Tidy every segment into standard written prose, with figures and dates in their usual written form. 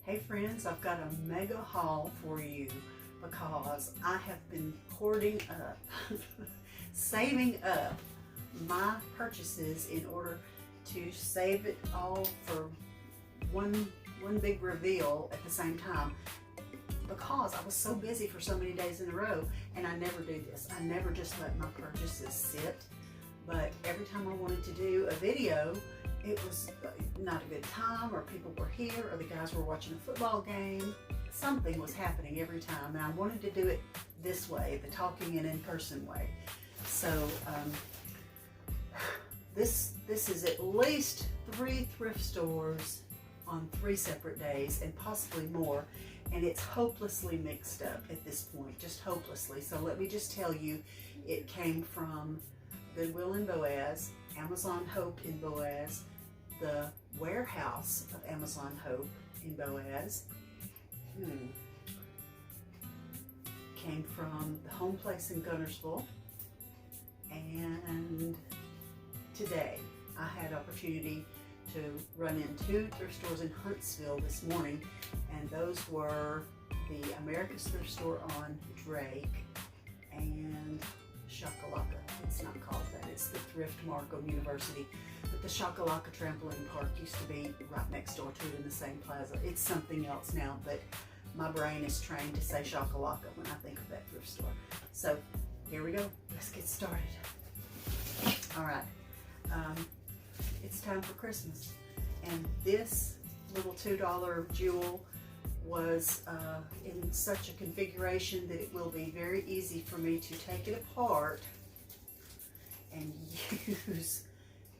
Hey friends, I've got a mega haul for you because I have been hoarding up, saving up my purchases in order to save it all for one big reveal at the same time, because I was so busy for so many days in a row. And I never do this. I never just let my purchases sit, but every time I wanted to do a video, it was not a good time, or people were here, or the guys were watching a football game. Something was happening every time, and I wanted to do it this way, the talking and in-person way. So this is at least 3 thrift stores on 3 separate days, and possibly more, and it's hopelessly mixed up at this point, just hopelessly. So let me just tell you, it came from Goodwill in Boaz, Amazon Hope in Boaz, the warehouse of Amazon Hope in Boaz, came from the Home Place in Gunnersville, and today I had opportunity to run in 2 thrift stores in Huntsville this morning, and those were the America's Thrift Store on Drake and Shakalaka. It's not called that, it's the Thrift Mark on University, but the Shakalaka Trampoline Park used to be right next door to it in the same plaza. It's something else now, but my brain is trained to say Shakalaka when I think of that thrift store. So here we go, let's get started. All right, it's time for Christmas, and this little $2 jewel was in such a configuration that it will be very easy for me to take it apart and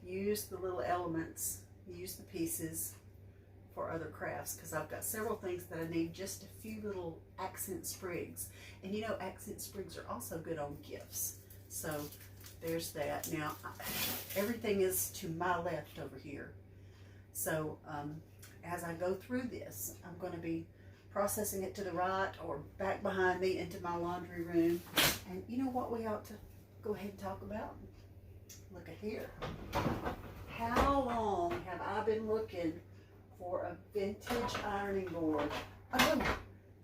use the little elements, use the pieces for other crafts, because I've got several things that I need just a few little accent sprigs. And you know, accent sprigs are also good on gifts. So there's that. Now, everything is to my left over here. So as I go through this, I'm going to be processing it to the right or back behind me into my laundry room. And you know what we ought to go ahead and talk about? Look at here. How long have I been looking for a vintage ironing board? Oh,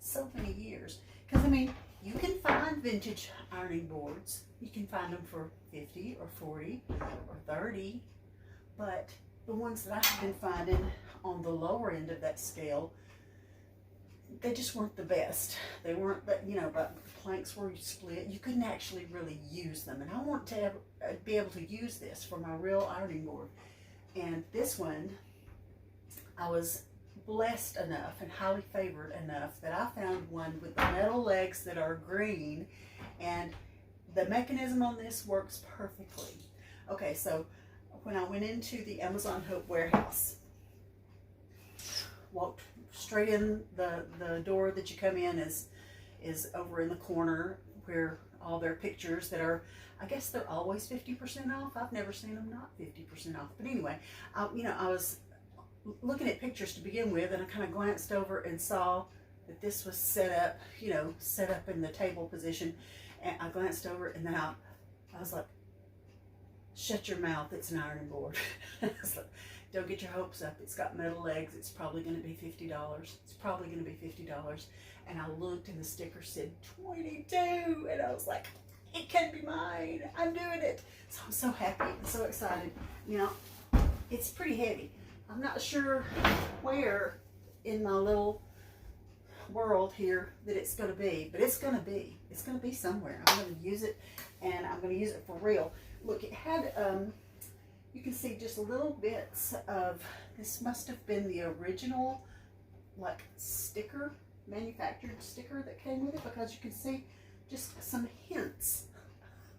so many years. Because I mean, you can find vintage ironing boards. You can find them for 50 or 40 or 30, but the ones that I've been finding on the lower end of that scale, they just weren't the best. They weren't, but you know, but the planks were split. You couldn't actually really use them, and I want to be able to use this for my real ironing board. And this one, I was blessed enough and highly favored enough that I found one with the metal legs that are green, and the mechanism on this works perfectly. Okay, so when I went into the Amazon Hope warehouse, walked straight in, the door that you come in is over in the corner where all their pictures that are, I guess they're always 50% off. I've never seen them not 50% off. But anyway, I was looking at pictures to begin with, and I kind of glanced over and saw that this was set up, set up in the table position. And I glanced over, and then I was like, shut your mouth, it's an ironing board. I was like, don't get your hopes up. It's got metal legs. It's probably going to be $50. It's probably going to be $50. And I looked, and the sticker said 22, and I was like, it can be mine. I'm doing it. So I'm so happy and so excited. Now, it's pretty heavy. I'm not sure where in my little world here that it's going to be, but it's going to be. It's going to be somewhere. I'm going to use it, and I'm going to use it for real. Look, it had, you can see just little bits of, this must have been the original, like, sticker, manufactured sticker that came with it, because you can see just some hints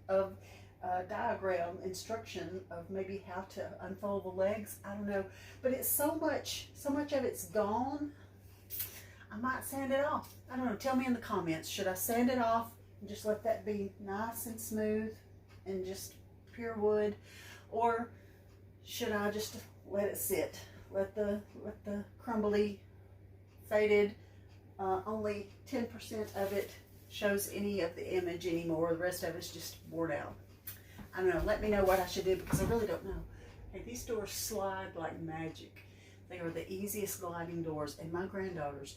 of diagram instruction of maybe how to unfold the legs. I don't know, but it's so much of it's gone. I might sand it off. I don't know. Tell me in the comments, should I sand it off and just let that be nice and smooth and just pure wood, or should I just let it sit, let the crumbly, faded, only 10% of it shows any of the image anymore, the rest of it's just worn out? I don't know. Let me know what I should do, because I really don't know. Hey, these doors slide like magic. They are the easiest gliding doors. And my granddaughters,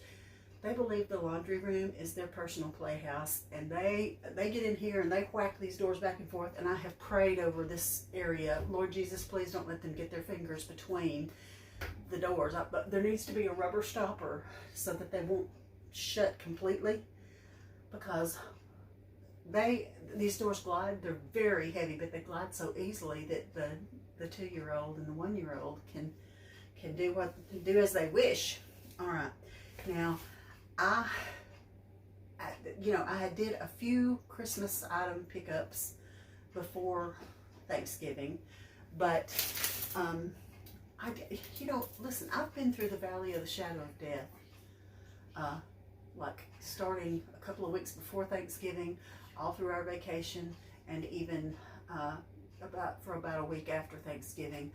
they believe the laundry room is their personal playhouse, and they get in here and they whack these doors back and forth. And I have prayed over this area, Lord Jesus, please don't let them get their fingers between the doors. But there needs to be a rubber stopper so that they won't shut completely, because these doors glide. They're very heavy, but they glide so easily that the 2-year-old and the 1-year-old can do as they wish. All right, now I did a few Christmas item pickups before Thanksgiving, but listen, I've been through the valley of the shadow of death, like starting a couple of weeks before Thanksgiving, all through our vacation, and even for about a week after Thanksgiving.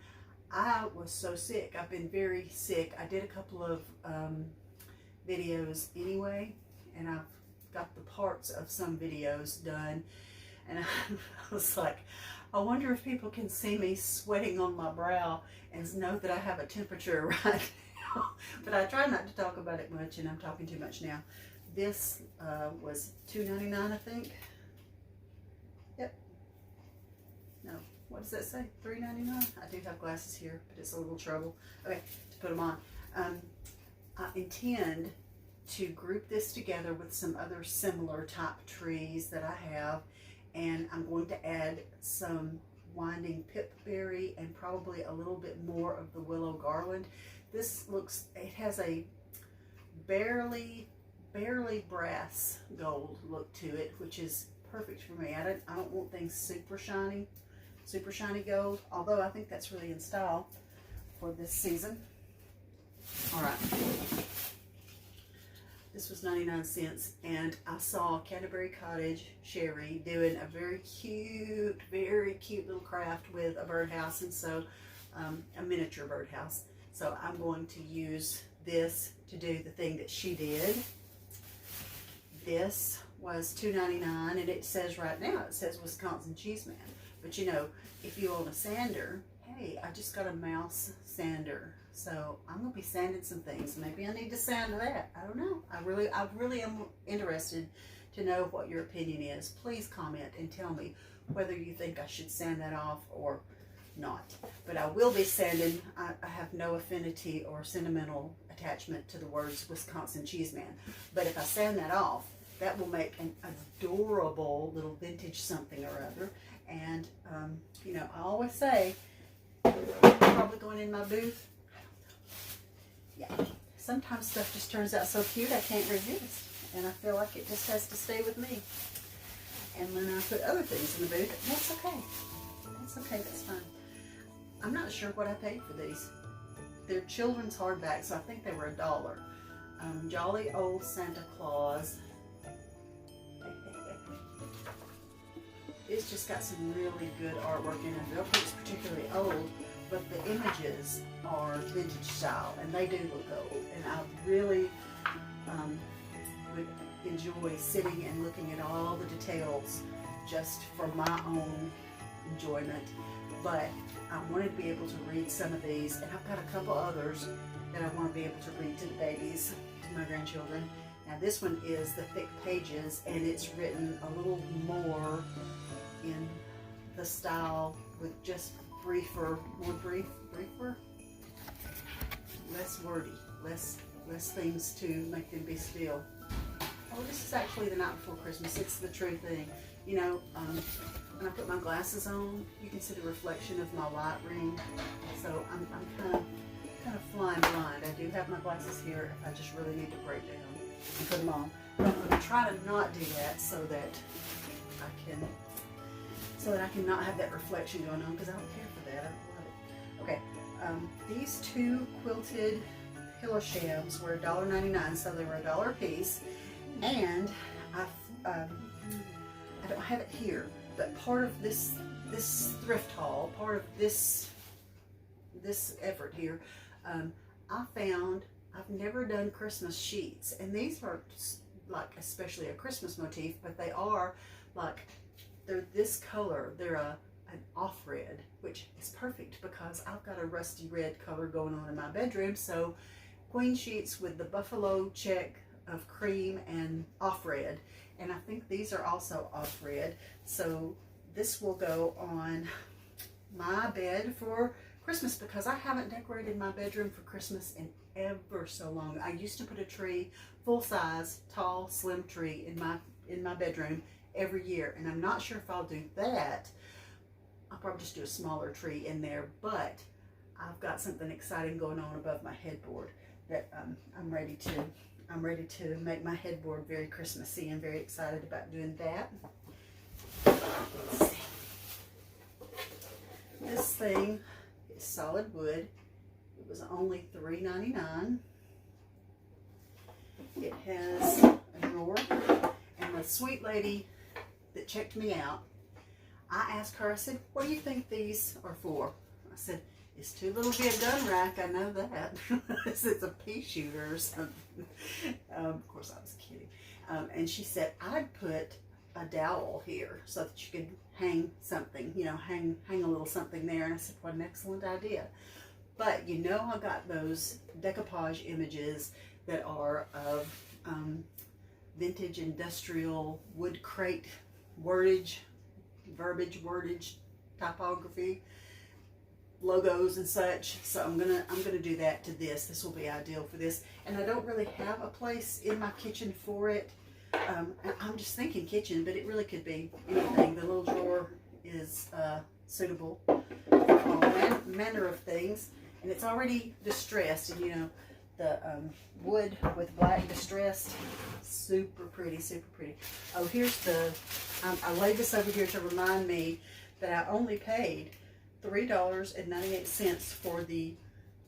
I was so sick. I've been very sick. I did a couple of videos anyway, and I've got the parts of some videos done, and I was like, I wonder if people can see me sweating on my brow and know that I have a temperature right now. But I try not to talk about it much, and I'm talking too much now. This was $2.99, I think. Yep. No, what does that say? $3.99? I do have glasses here, but it's a little trouble. Okay, to put them on. I intend to group this together with some other similar type trees that I have, and I'm going to add some winding pipberry and probably a little bit more of the willow garland. This it has a barely brass gold look to it, which is perfect for me. I don't want things super shiny gold, although I think that's really in style for this season. All right, this was 99 cents, and I saw Canterbury Cottage Sherry doing a very cute little craft with a birdhouse, and so a miniature birdhouse. So I'm going to use this to do the thing that she did. This was $2.99, and it says right now, it says Wisconsin Cheeseman. But you know, if you own a sander, hey, I just got a mouse sander. So I'm going to be sanding some things. Maybe I need to sand that. I don't know. I really am interested to know what your opinion is. Please comment and tell me whether you think I should sand that off or not. But I will be sanding. I have no affinity or sentimental attachment to the words Wisconsin Cheeseman. But if I sand that off, that will make an adorable little vintage something or other. And, I always say, probably going in my booth. Yeah, sometimes stuff just turns out so cute I can't resist, and I feel like it just has to stay with me. And when I put other things in the booth, that's okay. That's okay, that's fine. I'm not sure what I paid for these. They're children's hardbacks, so I think they were $1. Jolly Old Santa Claus. It's just got some really good artwork in it. I don't think it's particularly old, but the images are vintage style, and they do look old. And I really would enjoy sitting and looking at all the details just for my own enjoyment. But I wanted to be able to read some of these, and I've got a couple others that I want to be able to read to the babies, to my grandchildren. Now this one is the thick pages, and it's written a little more in the style with just briefer, less wordy, less things to make them be still. Oh, this is actually the night before Christmas. It's the true thing. You know, when I put my glasses on, you can see the reflection of my light ring. So I'm kind of flying blind. I do have my glasses here if I just really need to break down and put them on. But I'm going to try to not do that so that I can not have that reflection going on, because I don't care for that. I love it. Okay, these two quilted pillow shams were $1.99, so they were $1 a piece. And I don't have it here, but part of this thrift haul, part of this effort here, I found I've never done Christmas sheets, and these are like especially a Christmas motif, but they are like, they're this color. They're a an off red, which is perfect because I've got a rusty red color going on in my bedroom. So queen sheets with the buffalo check of cream and off red. And I think these are also off red. So this will go on my bed for Christmas because I haven't decorated my bedroom for Christmas in ever so long. I used to put a tree, full size, tall, slim tree in my bedroom every year, and I'm not sure if I'll do that. I'll probably just do a smaller tree in there, but I've got something exciting going on above my headboard that I'm ready to make my headboard very Christmassy and very excited about doing that. Let's see. This thing is solid wood. It was only $3.99. It has a drawer, and the sweet lady that checked me out, I asked her, I said, what do you think these are for? I said, it's too little to be a gun rack, I know that. It's a pea shooter or something. Of course I was kidding. And she said, I'd put a dowel here so that you could hang something, you know, hang a little something there. And I said, what an excellent idea. But you know, I got those decoupage images that are of vintage industrial wood crate wordage, verbiage, wordage, typography, logos and such. So I'm gonna do that to this. This will be ideal for this. And I don't really have a place in my kitchen for it. I'm just thinking kitchen, but it really could be anything. The little drawer is suitable for all manner of things. And it's already distressed, and you know, the wood with black distressed, super pretty, super pretty. Oh, here's the, I laid this over here to remind me that I only paid $3.98 for the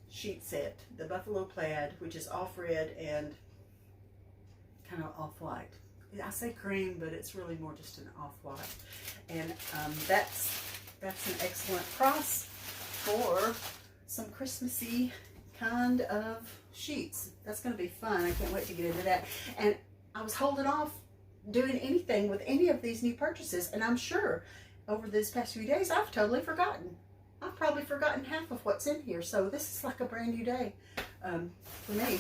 sheet set, the buffalo plaid, which is off red and kind of off white. I say cream, but it's really more just an off white. And that's an excellent price for some Christmassy kind of sheets. That's going to be fun. I can't wait to get into that. And I was holding off doing anything with any of these new purchases, and I'm sure over these past few days I've totally forgotten. I've probably forgotten half of what's in here, so this is like a brand new day for me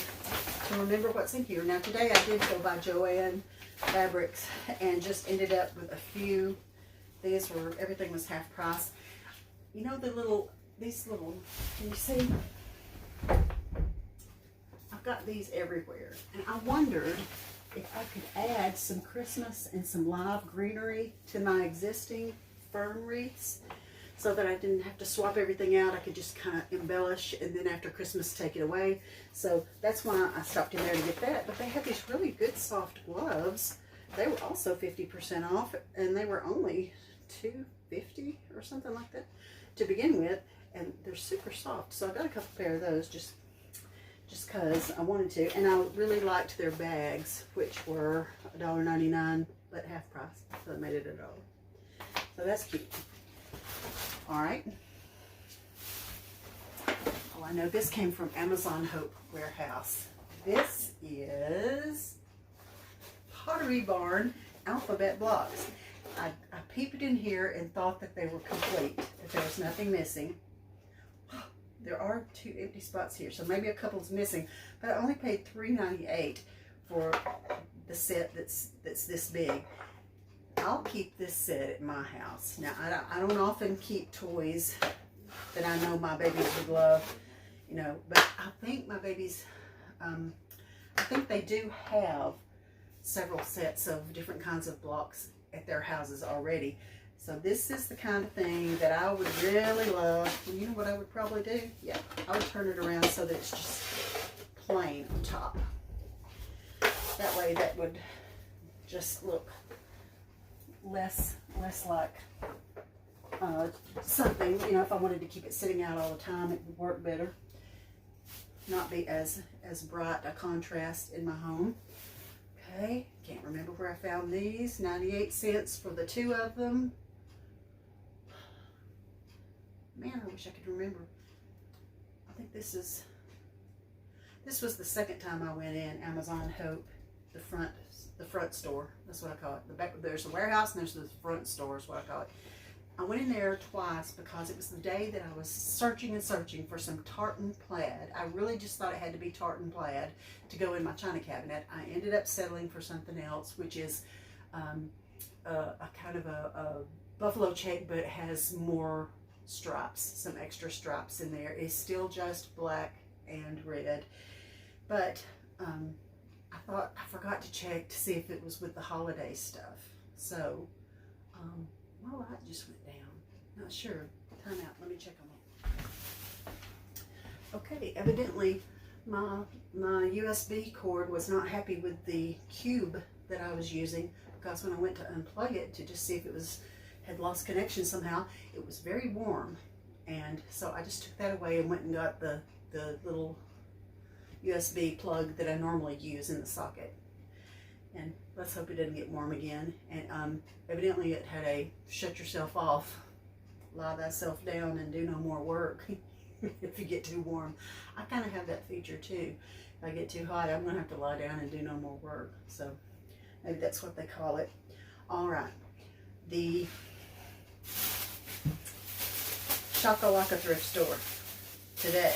to remember what's in here. Now today I did go by Joann Fabrics and just ended up with a few. These were, everything was half price. You know, these little, can you see? I've got these everywhere, and I wondered if I could add some Christmas and some live greenery to my existing fern wreaths so that I didn't have to swap everything out. I could just kind of embellish and then after Christmas take it away. So that's why I stopped in there to get that. But they had these really good soft gloves. They were also 50% off, and they were only $2.50 or something like that to begin with, and they're super soft. So I got a couple pair of those just because I wanted to, and I really liked their bags, which were $1.99 but half price, so it made it $1. So that's cute. All right. Oh, I know this came from Amazon Hope Warehouse. This is Pottery Barn alphabet blocks. I peeped in here and thought that they were complete, that there was nothing missing. There are 2 empty spots here, so maybe a couple's missing, but I only paid $3.98 for the set that's this big. I'll keep this set at my house. Now, I don't often keep toys that I know my babies would love, you know, but I think my babies, I think they do have several sets of different kinds of blocks at their houses already. So this is the kind of thing that I would really love. And you know what I would probably do? Yeah, I would turn it around so that it's just plain on top. That way that would just look less like something, you know, if I wanted to keep it sitting out all the time, it would work better. Not be as bright a contrast in my home. Okay, can't remember where I found these. 98 cents for the 2 of them. Man, I wish I could remember. I think this was the second time I went in Amazon Hope, the front store. That's what I call it. The back, there's the warehouse and there's the front store is what I call it. I went in there twice because it was the day that I was searching and searching for some tartan plaid. I really just thought it had to be tartan plaid to go in my china cabinet. I ended up settling for something else, which is a kind of a buffalo check, but it has more stripes, some extra stripes in there. It's still just black and red, but I thought I forgot to check to see if it was with the holiday stuff. So my light just went down. Not sure. Time out. Let me check on it. Okay, evidently my USB cord was not happy with the cube that I was using, because when I went to unplug it to just see if it had lost connection somehow, it was very warm, and so I just took that away and went and got the little USB plug that I normally use in the socket. And let's hope it doesn't get warm again. And evidently it had a shut yourself off, lie thyself down and do no more work if you get too warm. I kind of have that feature too. If I get too hot, I'm gonna have to lie down and do no more work. So maybe that's what they call it. All right, the Shakalaka thrift store today.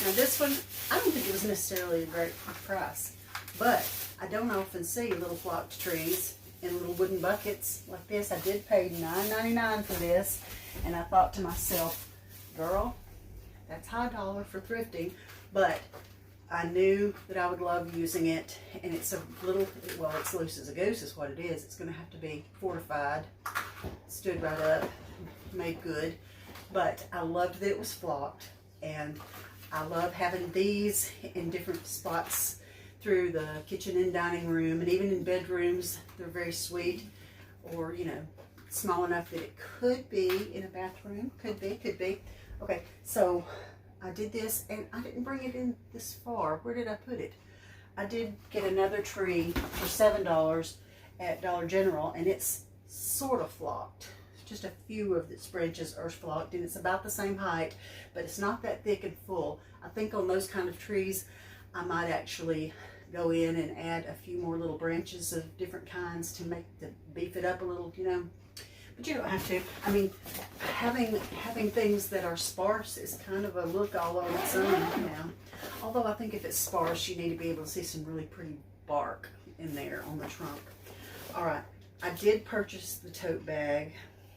Now this one, I don't think it was necessarily a great price, but I don't often see little flocked trees in little wooden buckets like this. I did pay $9.99 for this, and I thought to myself, girl, that's high dollar for thrifting, but I knew that I would love using it, and it's a little, well, it's loose as a goose is what it is. It's going to have to be fortified, stood right up, made good, but I loved that it was flocked, and I love having these in different spots through the kitchen and dining room, and even in bedrooms. They're very sweet, or, you know, small enough that it could be in a bathroom. Could be. Okay, so I did this, and I didn't bring it in this far. Where did I put it? I did get another tree for $7 at Dollar General, and it's sort of flocked. Just a few of its branches are flocked, and it's about the same height, but it's not that thick and full. I think on those kind of trees, I might actually go in and add a few more little branches of different kinds to beef it up a little, you know. But you don't have to. I mean, having things that are sparse is kind of a look all on its own, you know. Although I think if it's sparse, you need to be able to see some really pretty bark in there on the trunk. All right, I did purchase the tote bag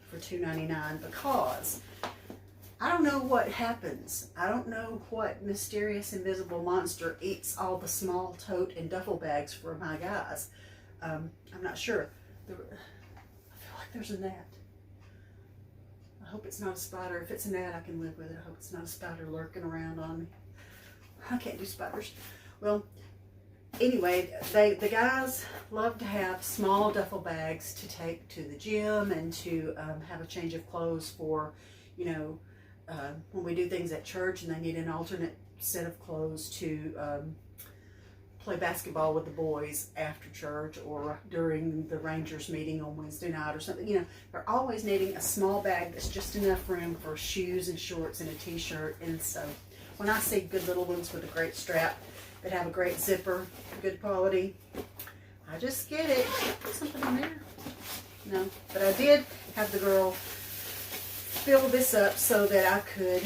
for $2.99 because I don't know what happens. I don't know what mysterious invisible monster eats all the small tote and duffel bags for my guys. I'm not sure. I feel like there's a gnat. I hope it's not a spider. If it's a gnat, I can live with it. I hope it's not a spider lurking around on me. I can't do spiders. Well, anyway, the guys love to have small duffel bags to take to the gym and to have a change of clothes for, you know, when we do things at church and they need an alternate set of clothes to play basketball with the boys after church or during the Rangers meeting on Wednesday night or something. You know, they're always needing a small bag that's just enough room for shoes and shorts and a t-shirt. And so when I see good little ones with a great strap that have a great zipper, good quality, I just get it. Put something in there? No, but I did have the girl fill this up so that I could,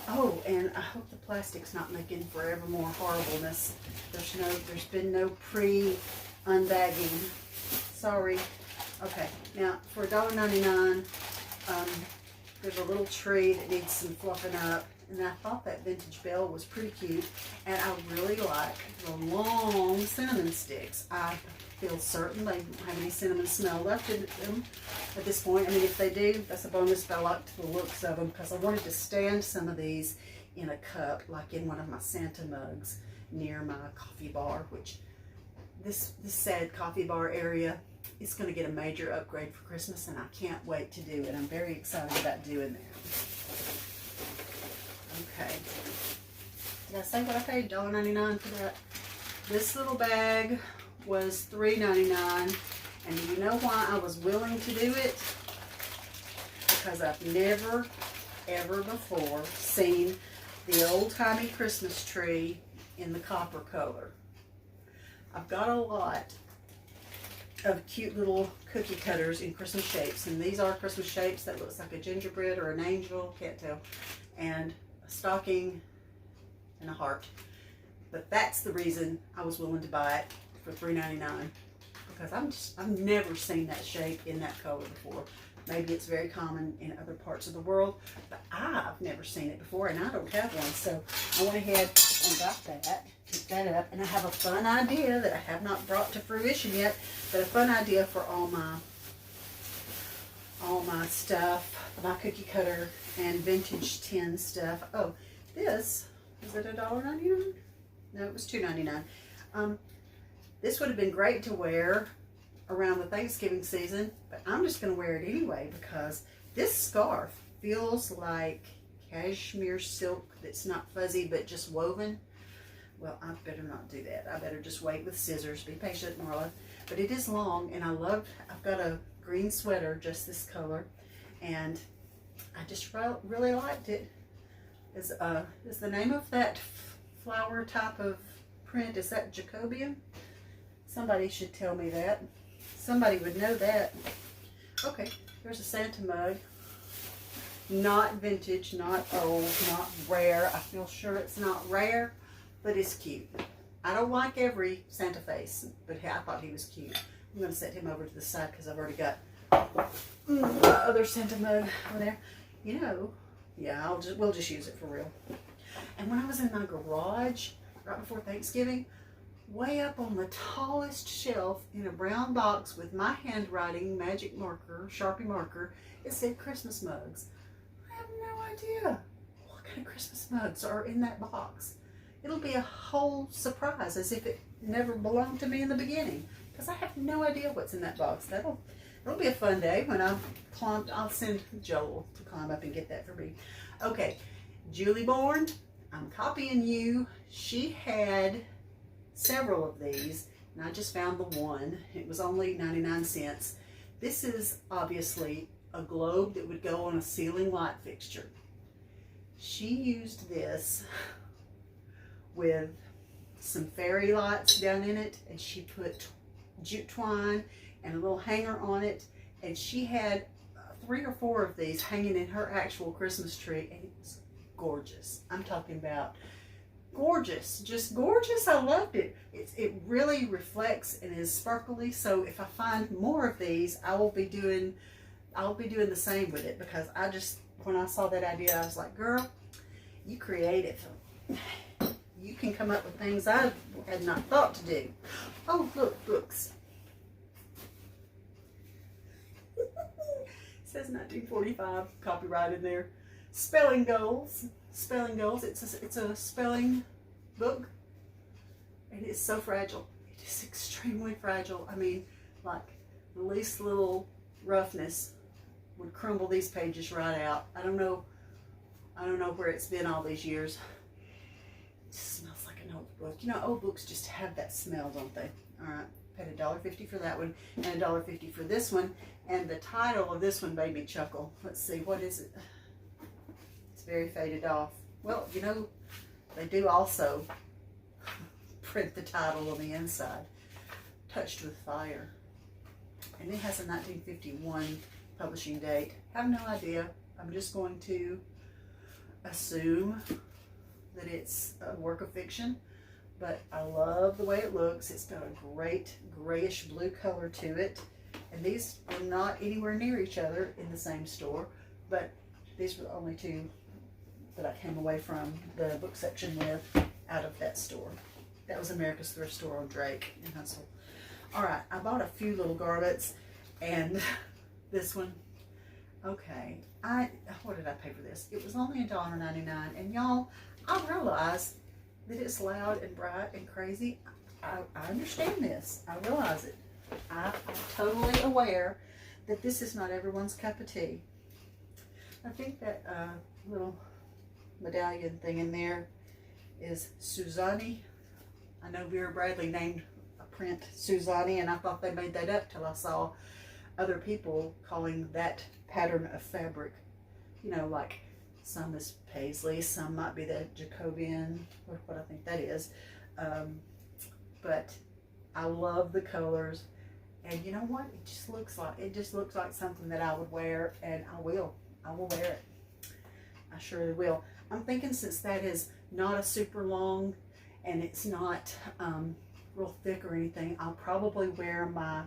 oh, and I hope the plastic's not making forever more horribleness. There's been no pre-unbagging. Sorry. Okay, now for $1.99, there's a little tree that needs some fluffing up, and I thought that vintage bell was pretty cute, and I really like the long cinnamon sticks. I feel certain they don't have any cinnamon smell left in them at this point. I mean, if they do, that's a bonus, but I liked the looks of them because I wanted to stand some of these in a cup, like in one of my Santa mugs near my coffee bar, which this sad coffee bar area is going to get a major upgrade for Christmas, and I can't wait to do it. I'm very excited about doing that. Okay. Did I say what I paid? $1.99 for that? This little bag was $3.99, and do you know why I was willing to do it? Because I've never, ever before seen the old-timey Christmas tree in the copper color. I've got a lot of cute little cookie cutters in Christmas shapes. And these are Christmas shapes. That looks like a gingerbread or an angel, can't tell. And a stocking and a heart. But that's the reason I was willing to buy it for $3.99, because I've never seen that shape in that color before. Maybe it's very common in other parts of the world, but I've never seen it before, and I don't have one. So I went ahead and got that, picked that up, and I have a fun idea that I have not brought to fruition yet, but a fun idea for all my stuff, my cookie cutter and vintage tin stuff. Oh, this, is it $1.99? No, it was $2.99. This would have been great to wear around the Thanksgiving season, but I'm just going to wear it anyway because this scarf feels like cashmere silk that's not fuzzy but just woven. Well, I better not do that. I better just wait with scissors. Be patient, Marla. But it is long, and I've got a green sweater, just this color, and I just really liked it. Is the name of that flower type of print, is that Jacobean? Somebody should tell me that. Somebody would know that. Okay, here's a Santa mug. Not vintage, not old, not rare. I feel sure it's not rare, but it's cute. I don't like every Santa face, but I thought he was cute. I'm going to set him over to the side because I've already got my other Santa mug over there. You know, yeah, we'll just use it for real. And when I was in my garage right before Thanksgiving, way up on the tallest shelf in a brown box with my handwriting, magic marker, Sharpie marker, it said Christmas mugs. I have no idea what kind of Christmas mugs are in that box. It'll be a whole surprise, as if it never belonged to me in the beginning, because I have no idea what's in that box. It'll be a fun day when I'll send Joel to climb up and get that for me. Okay, Julie Bourne, I'm copying you. She had several of these, and I just found the one. It was only 99 cents. This is obviously a globe that would go on a ceiling light fixture. She used this with some fairy lights down in it, and she put jute twine and a little hanger on it, and she had 3 or 4 of these hanging in her actual Christmas tree, and it was gorgeous. I'm talking about gorgeous, just gorgeous. I loved it. It really reflects and is sparkly. So if I find more of these, I'll be doing the same with it, because when I saw that idea, I was like, girl, you creative. You can come up with things I had not thought to do. Oh, look, books. It says 1945 copyright in there. Spelling goals. Spelling goals. It's a spelling book, and it's so fragile. It is extremely fragile. I mean, like the least little roughness would crumble these pages right out. I don't know where it's been all these years. It just smells like an old book. You know, old books just have that smell, don't they? All right, paid $1.50 for that one and $1.50 for this one. And the title of this one made me chuckle. Let's see, what is it? It's very faded off. Well, you know, they do also print the title on the inside. Touched with Fire. And it has a 1951 publishing date. I have no idea. I'm just going to assume that it's a work of fiction, but I love the way it looks. It's got a great grayish blue color to it, and these were not anywhere near each other in the same store, but these were the only 2 that I came away from the book section with out of that store. That was America's Thrift Store on Drake in Huntsville. All right, I bought a few little garments, and this one, okay, what did I pay for this? It was only $1.99, and y'all, I realize that it's loud and bright and crazy. I understand this. I realize it. I'm totally aware that this is not everyone's cup of tea. I think that little medallion thing in there is Suzanne. I know Vera Bradley named a print Suzanne, and I thought they made that up till I saw other people calling that pattern of fabric. You know, like some is paisley, some might be the Jacobean, or what I think that is. But I love the colors, And you know what? It just looks like something that I would wear, and I will wear it. I surely will. I'm thinking, since that is not a super long and it's not real thick or anything, I'll probably wear my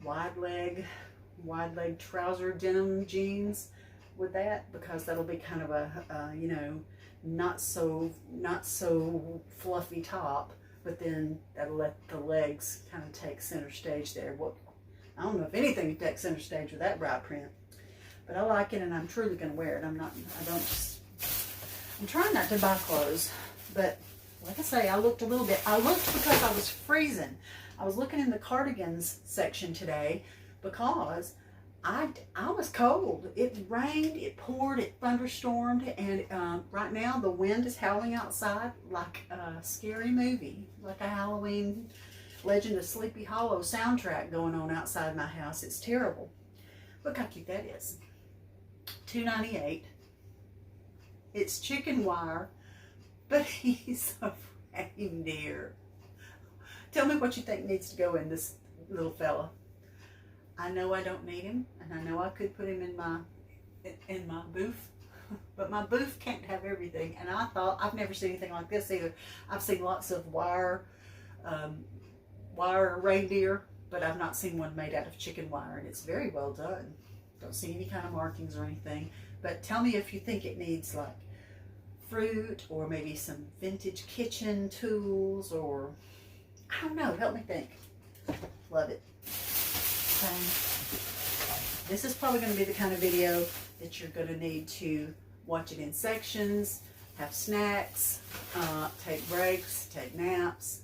wide leg trouser denim jeans with that, because that'll be kind of a you know, not so fluffy top, but then that'll let the legs kind of take center stage there. Well, I don't know if anything can take center stage with that bright print, but I like it, and I'm truly going to wear it. I'm trying not to buy clothes, but like I say, I looked because I was freezing. I was looking in the cardigans section today because I was cold. It rained, it poured, it thunderstormed, and right now the wind is howling outside like a scary movie, like a Halloween Legend of Sleepy Hollow soundtrack going on outside my house. It's terrible. Look how cute that is. $2.98. It's chicken wire, but he's a reindeer. Tell me what you think needs to go in this little fella. I know I don't need him, and I know I could put him in my booth, but my booth can't have everything. And I thought, I've never seen anything like this either. I've seen lots of wire reindeer, but I've not seen one made out of chicken wire, and it's very well done. Don't see any kind of markings or anything. But tell me if you think it needs like fruit, or maybe some vintage kitchen tools, or I don't know. Help me think. Love it. This is probably going to be the kind of video that you're going to need to watch it in sections, have snacks, take breaks, take naps.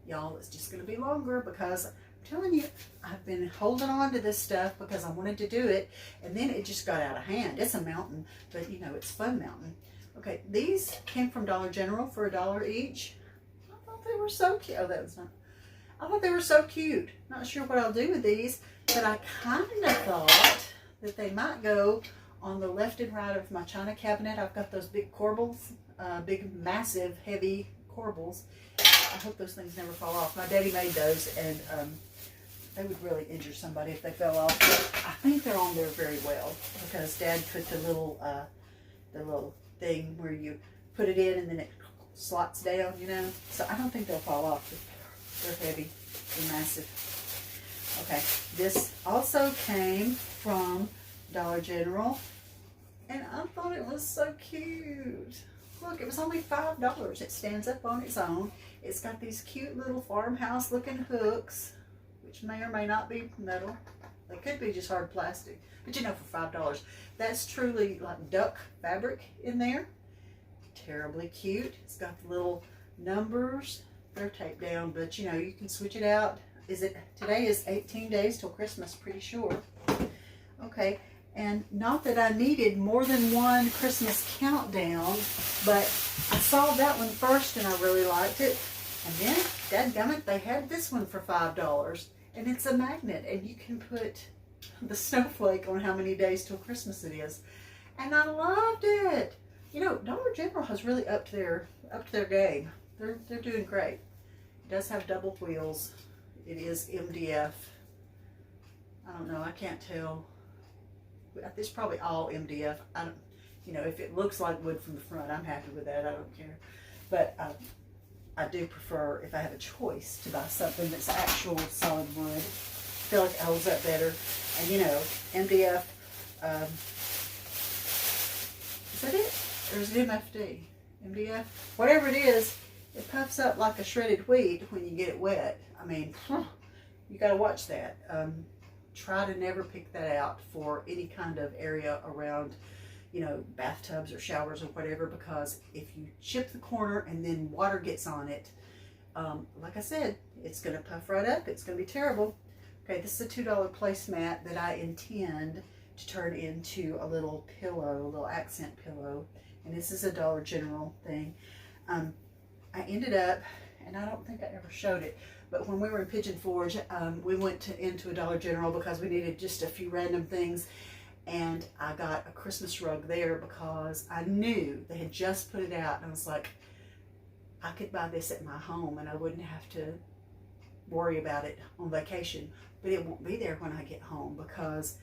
Y'all, it's just going to be longer because I'm telling you, I've been holding on to this stuff because I wanted to do it, and then it just got out of hand. It's a mountain, but you know, it's fun mountain. Okay, these came from Dollar General for $1 each. I thought they were so cute. Oh, that was not. I thought they were so cute. Not sure what I'll do with these, but I kind of thought that they might go on the left and right of my china cabinet. I've got those big corbels, big, massive, heavy corbels. I hope those things never fall off. My daddy made those, and they would really injure somebody if they fell off. But I think they're on there very well because Dad put the little thing where you put it in and then it slots down, you know. So I don't think they'll fall off. They're heavy. They're massive. Okay, this also came from Dollar General, and I thought it was so cute. Look, it was only $5. It stands up on its own. It's got these cute little farmhouse looking hooks, which may or may not be metal. They could be just hard plastic, but you know, for $5, that's truly like duck fabric in there. Terribly cute. It's got the little numbers. They're taped down, but you know, you can switch it out. Today is 18 days till Christmas, pretty sure. Okay, and not that I needed more than one Christmas countdown, but I saw that one first and I really liked it. And then, dadgummit, they had this one for $5, and it's a magnet, and you can put the snowflake on how many days till Christmas it is. And I loved it. You know, Dollar General has really upped their game. They're doing great. It does have double wheels. It is MDF. I don't know. I can't tell. It's probably all MDF. I don't. You know, if it looks like wood from the front, I'm happy with that. I don't care. But I do prefer, if I have a choice, to buy something that's actual solid wood. I feel like it holds up better. And you know, MDF. Is that it? Or is it MFD? MDF? Whatever it is. It puffs up like a shredded wheat when you get it wet. I mean, you got to watch that. Try to never pick that out for any kind of area around, you know, bathtubs or showers or whatever, because if you chip the corner and then water gets on it, like I said, it's going to puff right up. It's going to be terrible. Okay, this is a $2 placemat that I intend to turn into a little pillow, a little accent pillow. And this is a Dollar General thing. I ended up, and I don't think I ever showed it, but when we were in Pigeon Forge, we went into a Dollar General because we needed just a few random things, and I got a Christmas rug there because I knew they had just put it out, and I was like, I could buy this at my home and I wouldn't have to worry about it on vacation, but it won't be there when I get home because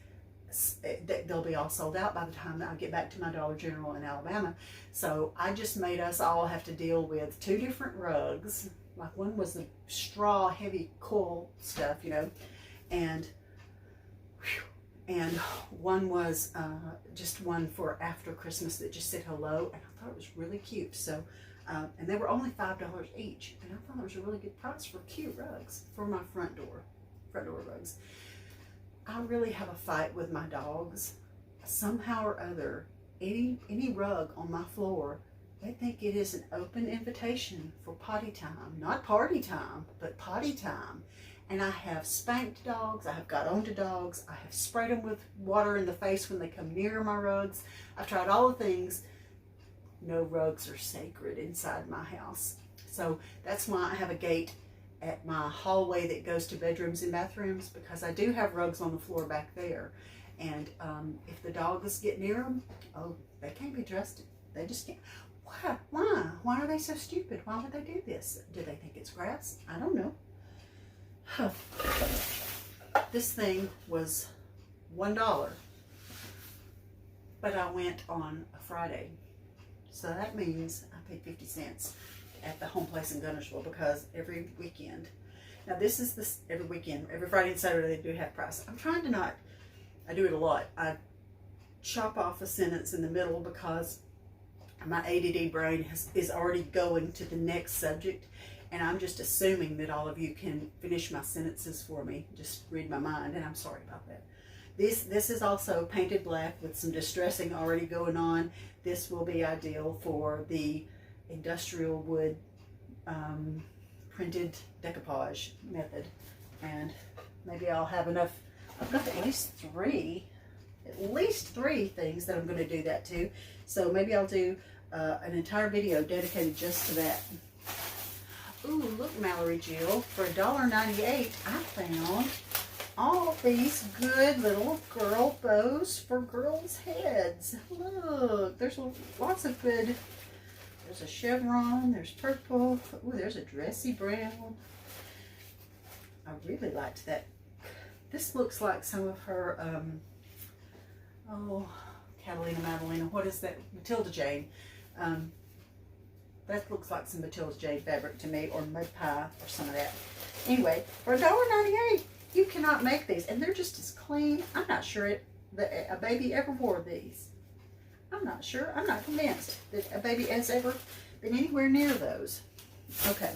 they'll be all sold out by the time that I get back to my Dollar General in Alabama. So I just made us all have to deal with 2 different rugs. Like one was the straw heavy coil stuff, you know, and one was just one for after Christmas that just said hello, and I thought it was really cute. So and they were only $5 each, and I thought it was a really good price for cute rugs for my front door rugs. I really have a fight with my dogs. Somehow or other, any rug on my floor, they think it is an open invitation for potty time. Not party time, but potty time. And I have spanked dogs, I have got onto dogs, I have sprayed them with water in the face when they come near my rugs. I've tried all the things. No rugs are sacred inside my house. So that's why I have a gate at my hallway that goes to bedrooms and bathrooms, because I do have rugs on the floor back there. And if the dogs get near them, oh, they can't be trusted. They just can't. Why? Why are they so stupid? Why would they do this? Do they think it's grass? I don't know. This thing was $1, but I went on a Friday. So that means I paid 50 cents at the home place in Gunnersville, because every weekend, now this is this every weekend, every Friday and Saturday they do half price. I'm trying to not, I do it a lot. I chop off a sentence in the middle because my ADD brain is already going to the next subject, and I'm just assuming that all of you can finish my sentences for me, just read my mind, and I'm sorry about that. This is also painted black with some distressing already going on. This will be ideal for the industrial wood printed decoupage method, and maybe I'll have enough. I've got at least three things that I'm going to do that to, so maybe I'll do an entire video dedicated just to that. Ooh, look, Mallory Jill, for $1.98 I found all these good little girl bows for girls' heads. Look, there's lots of good. There's a chevron, there's purple. Ooh, there's a dressy brown. I really liked that. This looks like some of her, oh, Catalina Madalena, what is that? Matilda Jane. That looks like some Matilda Jane fabric to me, or mud pie, or some of that. Anyway, for $1.98, you cannot make these, and they're just as clean. I'm not sure that a baby ever wore these. I'm not sure. I'm not convinced that a baby has ever been anywhere near those. Okay.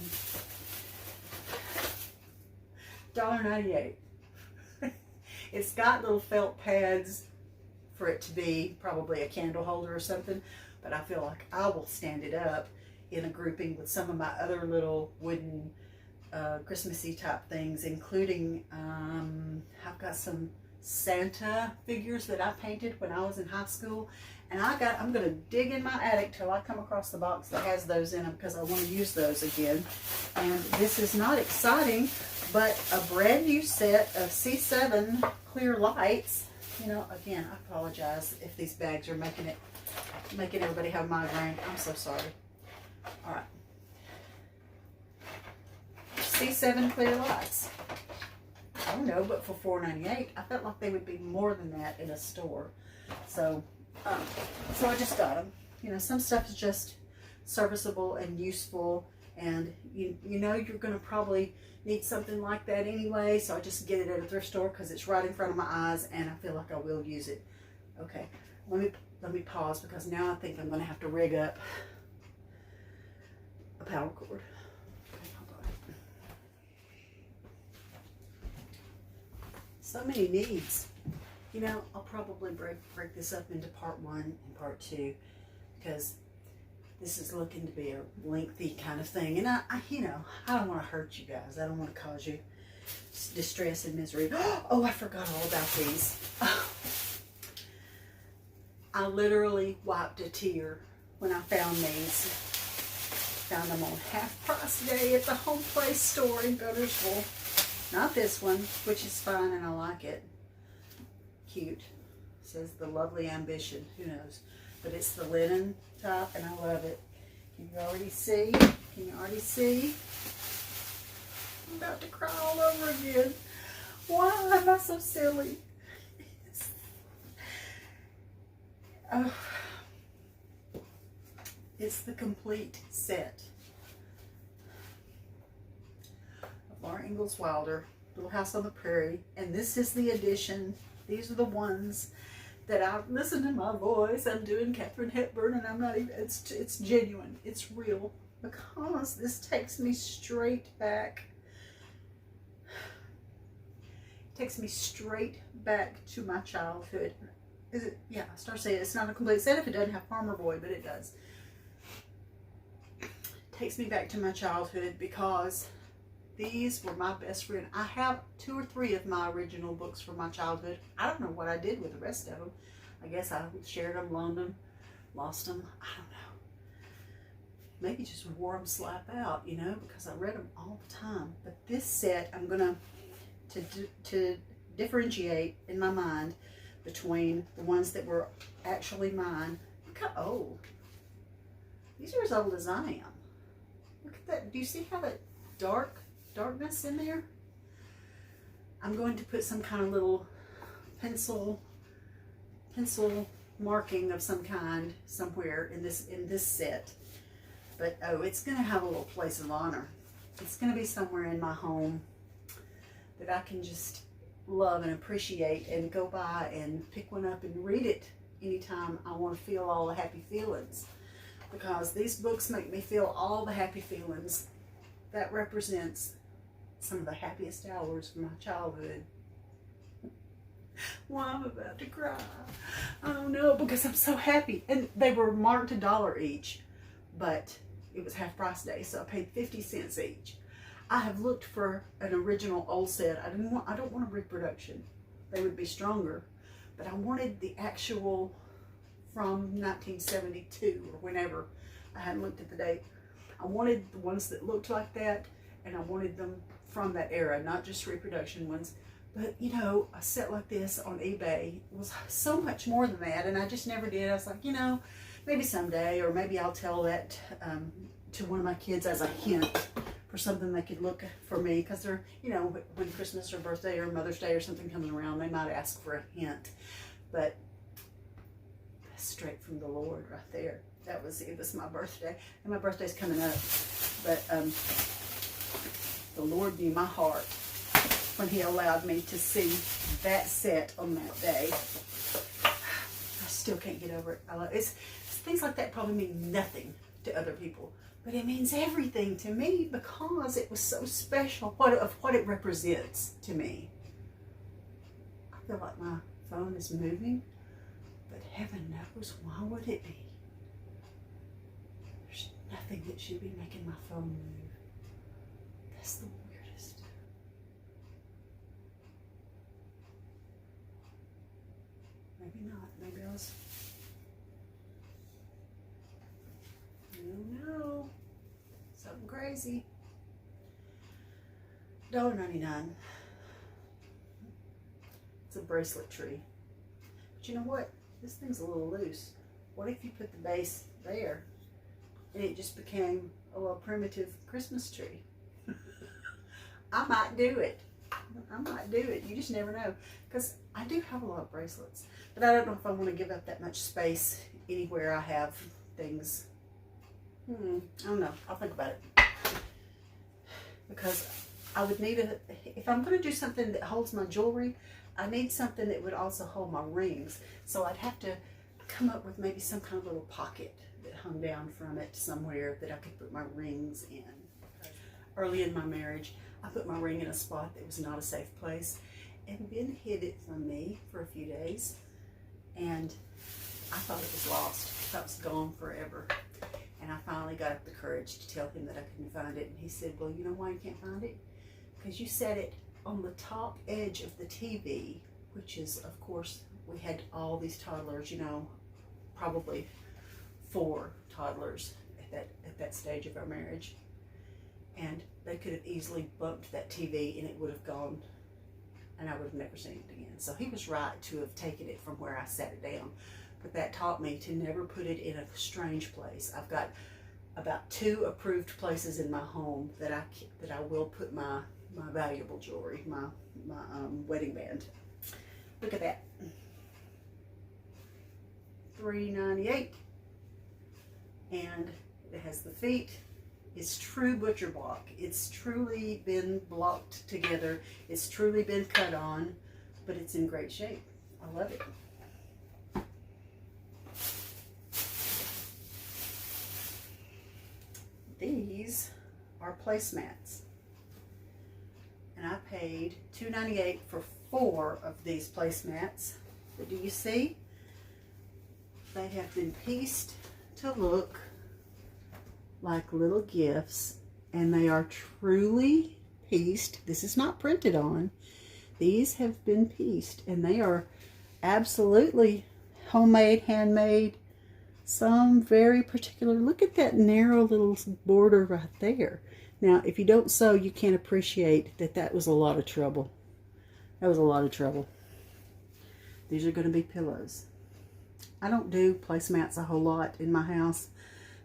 $1.98. It's got little felt pads for it to be probably a candle holder or something, but I feel like I will stand it up in a grouping with some of my other little wooden Christmassy type things, including I've got some Santa figures that I painted when I was in high school, and I'm going to dig in my attic till I come across the box that has those in them, because I want to use those again. And this is not exciting, but a brand new set of C7 clear lights. You know, again, I apologize if these bags are making everybody have migraine. I'm so sorry. All right. C7 clear lights. I don't know, but for $4.98, I felt like they would be more than that in a store. So I just got them. You know, some stuff is just serviceable and useful, and you know you're going to probably need something like that anyway, so I just get it at a thrift store because it's right in front of my eyes, and I feel like I will use it. Okay, let me pause, because now I think I'm going to have to rig up a power cord. So many needs. You know, I'll probably break this up into part 1 and part 2, because this is looking to be a lengthy kind of thing. And I you know, I don't want to hurt you guys. I don't want to cause you distress and misery. Oh, I forgot all about these. I literally wiped a tear when I found these. Found them on half price day at the Home Place store in Gunnersville. Not this one, which is fine and I like it. Cute. It says the lovely ambition. Who knows? But it's the linen top and I love it. Can you already see? Can you already see? I'm about to cry all over again. Why am I so silly? Oh, it's the complete set of Laura Ingalls Wilder, Little House on the Prairie, and this is the edition. These are the ones that I listen to my voice. I'm doing Katharine Hepburn, and I'm not even. It's genuine. It's real, because this takes me straight back. Takes me straight back to my childhood. Is it? Yeah, I start saying it's not a complete set if it doesn't have Farmer Boy, but it does. Takes me back to my childhood because these were my best friend. I have 2 or 3 of my original books from my childhood. I don't know what I did with the rest of them. I guess I shared them, loaned them, lost them. I don't know. Maybe just wore them slap out, you know, because I read them all the time. But this set, I'm going to differentiate in my mind between the ones that were actually mine. Look how old. These are as old as I am. Look at that. Do you see how that darkness in there? I'm going to put some kind of little pencil marking of some kind somewhere in this set. But oh, it's going to have a little place of honor. It's going to be somewhere in my home that I can just love and appreciate and go by and pick one up and read it anytime I want to feel all the happy feelings, because these books make me feel all the happy feelings. That represents some of the happiest hours of my childhood. Well, I'm about to cry. Oh no, because I'm so happy. And they were marked $1 each, but it was half price day, so I paid 50 cents each. I have looked for an original old set. I don't want a reproduction. They would be stronger, but I wanted the actual from 1972 or whenever. I hadn't looked at the date. I wanted the ones that looked like that, and I wanted them from that era, not just reproduction ones. But you know, a set like this on eBay was so much more than that, and I just never did. I was like, you know, maybe someday, or maybe I'll tell that to one of my kids as a hint for something they could look for me, because they're, you know, when Christmas or birthday or Mother's Day or something coming around, they might ask for a hint. But that's straight from the Lord right there. It was my birthday, and my birthday's coming up, but the Lord knew my heart when He allowed me to see that set on that day. I still can't get over it. It's things like that probably mean nothing to other people, but it means everything to me because it was so special of what it represents to me. I feel like my phone is moving, but heaven knows, why would it be? There's nothing that should be making my phone move. That's the weirdest. Maybe not. Maybe I was... No. Something crazy. $1.99. It's a bracelet tree. But you know what? This thing's a little loose. What if you put the base there and it just became a little primitive Christmas tree? I might do it. I might do it. You just never know. Because I do have a lot of bracelets. But I don't know if I want to give up that much space anywhere I have things. I don't know. I'll think about it. Because I would need if I'm going to do something that holds my jewelry, I need something that would also hold my rings. So I'd have to come up with maybe some kind of little pocket that hung down from it somewhere that I could put my rings in. Early in my marriage, I put my ring in a spot that was not a safe place, and Ben hid it from me for a few days, and I thought it was lost. I thought it was gone forever. And I finally got up the courage to tell him that I couldn't find it, and he said, well, you know why you can't find it? Because you set it on the top edge of the TV, which is, of course, we had all these toddlers, you know, probably 4 toddlers at that stage of our marriage. And they could have easily bumped that TV and it would have gone, and I would have never seen it again. So he was right to have taken it from where I sat it down. But that taught me to never put it in a strange place. I've got about 2 approved places in my home that I will put my my valuable jewelry, my wedding band. Look at that. $3.98, and it has the feet. It's true butcher block. It's truly been blocked together. It's truly been cut on, but it's in great shape. I love it. These are placemats, and I paid $2.98 for 4 of these placemats. But do you see? They have been pieced to look like little gifts, and they are truly pieced. This is not printed on. These have been pieced, and they are absolutely homemade, handmade. Some very particular. Look at that narrow little border right there. Now, if you don't sew, you can't appreciate that that was a lot of trouble. That was a lot of trouble. These are going to be pillows. I don't do placemats a whole lot in my house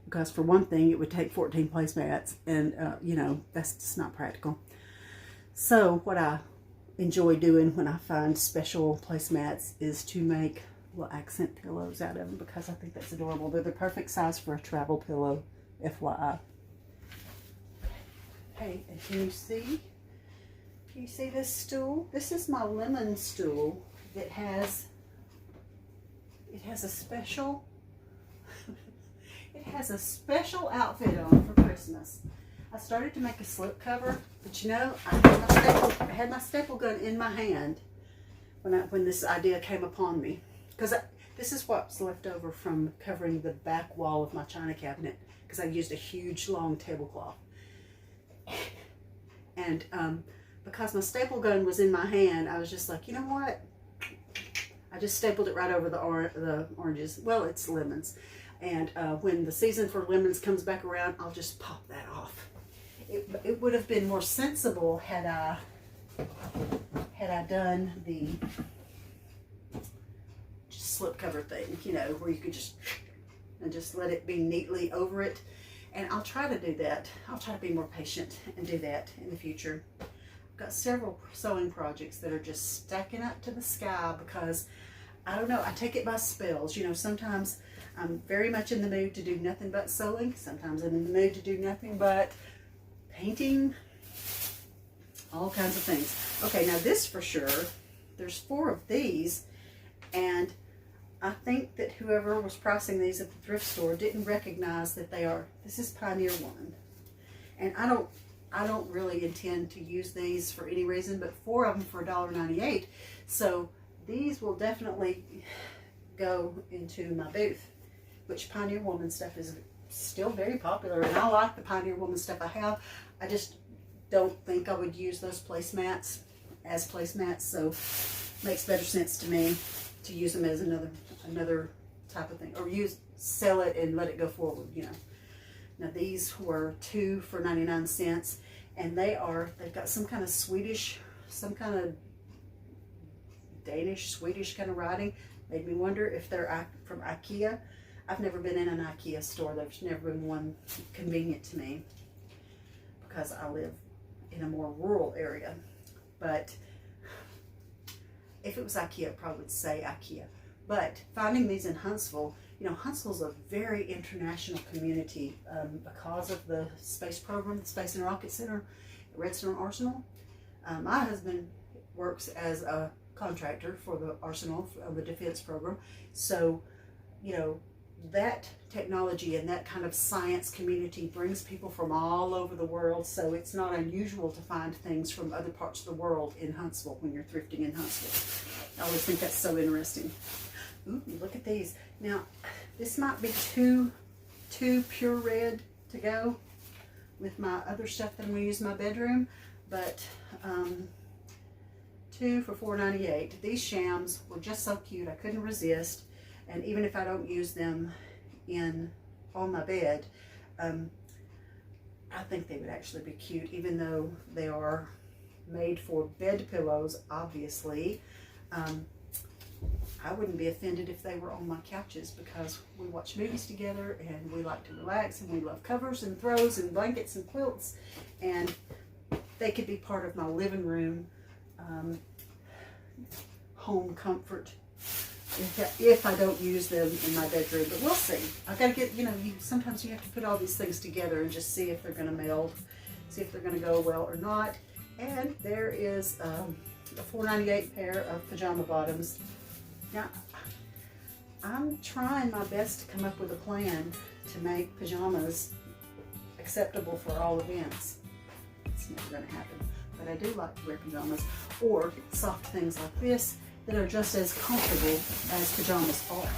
because, for one thing, it would take 14 placemats, and you know, that's just not practical. So what I enjoy doing when I find special placemats is to make little accent pillows out of them, because I think that's adorable. They're the perfect size for a travel pillow, FYI. Hey, and can you see this stool? This is my lemon stool that has a special it has a special outfit on for Christmas. I started to make a slip cover, but you know, I had my staple gun in my hand when this idea came upon me, because this is what's left over from covering the back wall of my china cabinet, because I used a huge long tablecloth. And because my staple gun was in my hand, I was just like, you know what? I just stapled it right over the oranges. Well, it's lemons. And when the season for lemons comes back around, I'll just pop that off. It would have been more sensible had I done the slip cover thing, you know, where you could just let it be neatly over it. And I'll try to do that. I'll try to be more patient and do that in the future. I've got several sewing projects that are just stacking up to the sky because, I don't know, I take it by spells. You know, sometimes I'm very much in the mood to do nothing but sewing. Sometimes I'm in the mood to do nothing but painting. All kinds of things. Okay, now this for sure, there's 4 of these, and I think that whoever was pricing these at the thrift store didn't recognize that this is Pioneer Woman. And I don't really intend to use these for any reason, but 4 of them for $1.98. So these will definitely go into my booth, which Pioneer Woman stuff is still very popular, and I like the Pioneer Woman stuff I have. I just don't think I would use those placemats as placemats, so it makes better sense to me to use them as another type of thing, or sell it and let it go forward, you know. Now these were 2 for 99 cents, and they've got some kind of Swedish, some kind of Danish, Swedish kind of writing. Made me wonder if they're from IKEA. I've never been in an IKEA store. There's never been one convenient to me because I live in a more rural area. But if it was IKEA, I probably would say IKEA. But finding these in Huntsville, you know, Huntsville's a very international community because of the space program, the Space and Rocket Center at Redstone Arsenal. My husband works as a contractor for the Arsenal, the defense program. So, you know, that technology and that kind of science community brings people from all over the world. So it's not unusual to find things from other parts of the world in Huntsville when you're thrifting in Huntsville. I always think that's so interesting. Ooh, look at these. Now, this might be too pure red to go with my other stuff that I'm going to use in my bedroom, but 2 for $4.98. These shams were just so cute. I couldn't resist, and even if I don't use them on my bed, I think they would actually be cute, even though they are made for bed pillows, obviously. I wouldn't be offended if they were on my couches, because we watch movies together and we like to relax and we love covers and throws and blankets and quilts, and they could be part of my living room home comfort if I don't use them in my bedroom. But we'll see. I gotta get, sometimes you have to put all these things together and just see if they're gonna meld, see if they're gonna go well or not. And there is a $4.98 pair of pajama bottoms. Now, I'm trying my best to come up with a plan to make pajamas acceptable for all events. It's never going to happen, but I do like to wear pajamas or soft things like this that are just as comfortable as pajamas are.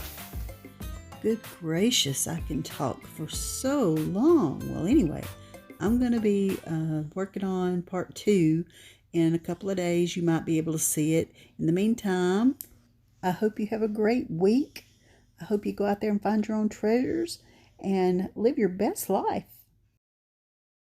Good gracious, I can talk for so long. Well, anyway, I'm going to be working on part 2 in a couple of days. You might be able to see it. In the meantime, I hope you have a great week. I hope you go out there and find your own treasures and live your best life.